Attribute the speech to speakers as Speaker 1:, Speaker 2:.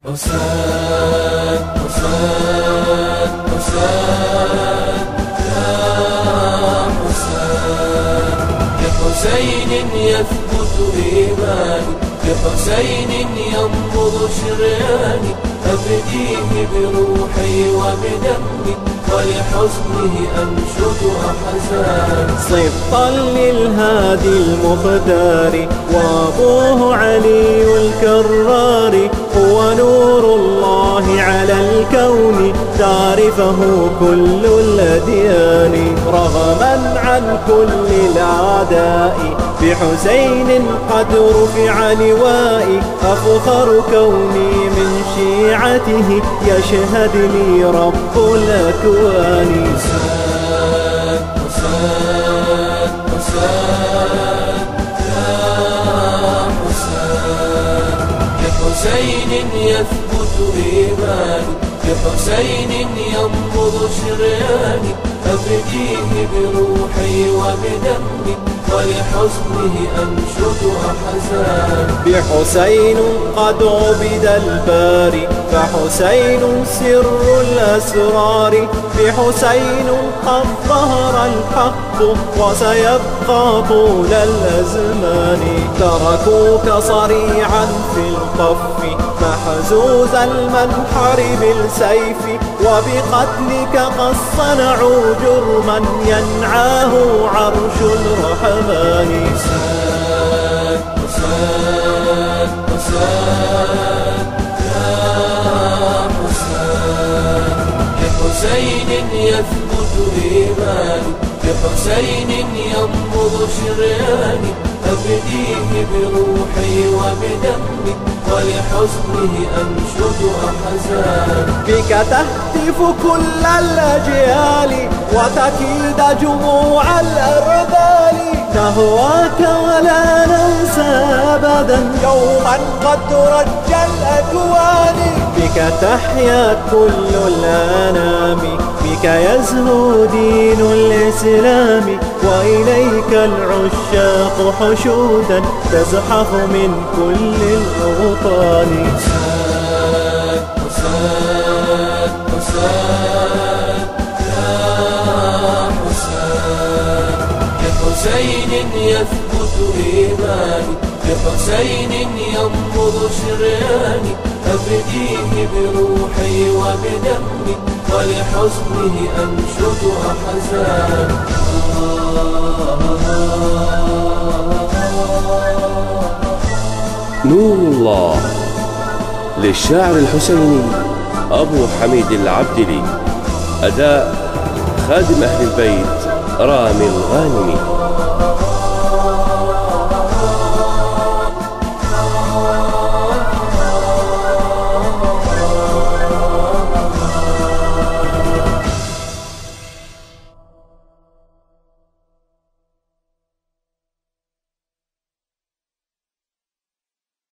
Speaker 1: حسين حسين حسين يا حسين، بحسين يثبت إيماني، بحسين ينبض شرياني، أفديه بروحي وبدمي، ولحزنه أنشد أحزان.
Speaker 2: صبطا للهادي المختار، وأبوه علي الكرار، هو نور الله على الكون، تعرفه كل الأديان. رغما عن كل الأعداء، بحسين قد رفع لوائي، أفخر كوني من شيعته، يشهد لي رب الأكوان.
Speaker 1: حسين حسين حسين يا حسين، بحسين يثبت إيماني، بحسين ينبض شرياني، أفديه بروحي وبدمي، ولحزنه أنشد أحزان.
Speaker 2: بحسين قد عبد الباري، فحسين سر الأسرار، بحسين قد ظهر الحق، وسيبقى طول الأزمان. تركوك صريعا في القف، محزوز المنحر بالسيف، وبقتلك قد صنعوا جرما، ينعاه عرش الرحمن.
Speaker 1: حسين حسين حسين يا حسين، بحسين يثبت إيماني، بحسين ينبض شرياني، أفديه بروحي وبدمي، ولحزنه أنشد أحزان.
Speaker 2: بك تهتف كل الأجيال، وتكيد جموع الأرذال، نهواك ولا ننسى أبدا يوما قد رج الأكوان. بك تحيا كل الأنام، بك يزهو دين الإسلام، وإليك العشاق حشودا، تزحف من كل الأوطان.
Speaker 1: حسين حسين حسين يا حسين، بحسين يثبت إيماني، بحسين ينبض شرياني، أفديه بروحي وبدمي، ولحزنه أنشد أحزان.
Speaker 3: نور الله للشاعر الحسيني أبو حميد العبدلي، أداء خادم أهل البيت رامي الغانمي.